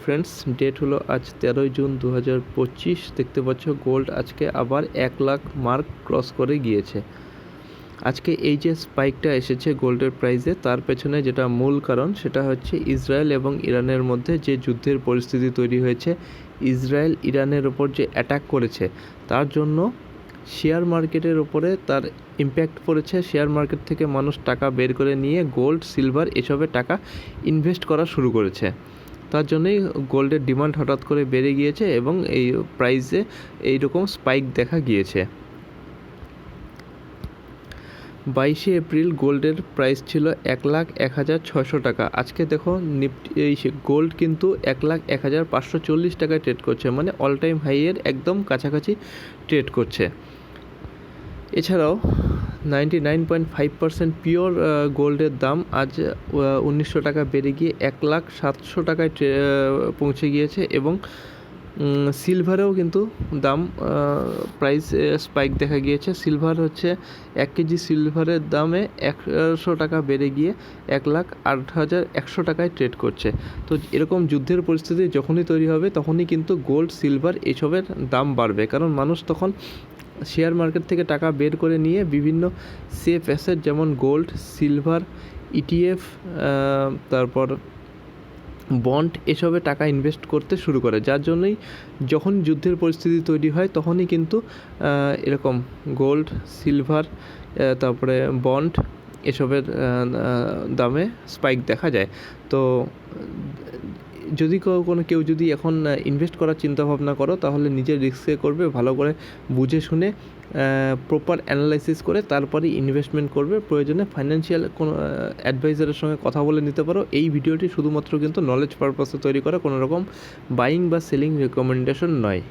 Friends, date হলো আজ 13 June 2025। দেখতে পাচ্ছ গোল্ড আজকে আবার 1 লাখ মার্ক ক্রস করে গিয়েছে। আজকে এই যে স্পাইকটা এসেছে গোল্ডের প্রাইসে, তার পেছনে যেটা মূল কারণ সেটা হচ্ছে ইসরায়েল এবং ইরানের মধ্যে যে যুদ্ধের পরিস্থিতি তৈরি হয়েছে। ইসরায়েল ইরানের ওপর যে অ্যাটাক করেছে তার জন্য শেয়ার মার্কেটের ওপরে তার ইম্প্যাক্ট পড়েছে। শেয়ার মার্কেট থেকে মানুষ টাকা বের করে নিয়ে গোল্ড, সিলভার এসবে টাকা ইনভেস্ট করা শুরু করেছে। তার জন্যই গোল্ডের ডিমান্ড হঠাৎ করে বেড়ে গিয়েছে এবং এই প্রাইসে এইরকম স্পাইক দেখা গিয়েছে। 22 এপ্রিল গোল্ডের প্রাইস ছিল 1,01,600 টাকা। আজকে দেখো নিফটি এই গোল্ড কিন্তু 1,01,540 টাকায় ট্রেড করছে, মানে অল টাইম হাইয়ের একদম কাছাকাছি ট্রেড করছে। এছাড়াও 99.5% পিওর গোল্ডের দাম আজ 1900 টাকা বেড়ে গিয়ে 1,07,000 টাকায় পৌঁছে গিয়েছে এবং সিলভারেও কিন্তু দাম প্রাইস স্পাইক দেখা গিয়েছে। সিলভার হচ্ছে 1 কেজি সিলভারের দামে 100 টাকা বেড়ে গিয়ে 1,08,100 টাকায় ট্রেড করছে। তো এরকম যুদ্ধের পরিস্থিতি যখনই তৈরি হবে তখনই কিন্তু গোল্ড, সিলভার এসবের দাম বাড়বে, কারণ মানুষ তখন শেয়ার মার্কেট থেকে টাকা বের করে নিয়ে বিভিন্ন সেফ অ্যাসেট যেমন গোল্ড, সিলভার, ইটিএফ, তারপর বন্ড এসবে টাকা ইনভেস্ট করতে শুরু করে। যার জন্যই যখন যুদ্ধের পরিস্থিতি তৈরি হয় তখনই কিন্তু এরকম গোল্ড, সিলভার, তারপরে বন্ড এসবের দামে স্পাইক দেখা যায়। তো যদি কেউ যদি এখন ইনভেস্ট করার চিন্তাভাবনা করো তাহলে নিজের রিস্কে করবে, ভালো করে বুঝে শুনে প্রপার অ্যানালাইসিস করে তারপরে ইনভেস্টমেন্ট করবে। প্রয়োজনে ফাইন্যান্সিয়াল কোনো অ্যাডভাইজারের সঙ্গে কথা বলে নিতে পারো। এই ভিডিওটি শুধুমাত্র কিন্তু নলেজ পারপাসে তৈরি করা, কোনো রকম বাইং বা সেলিং রেকমেন্ডেশন নয়।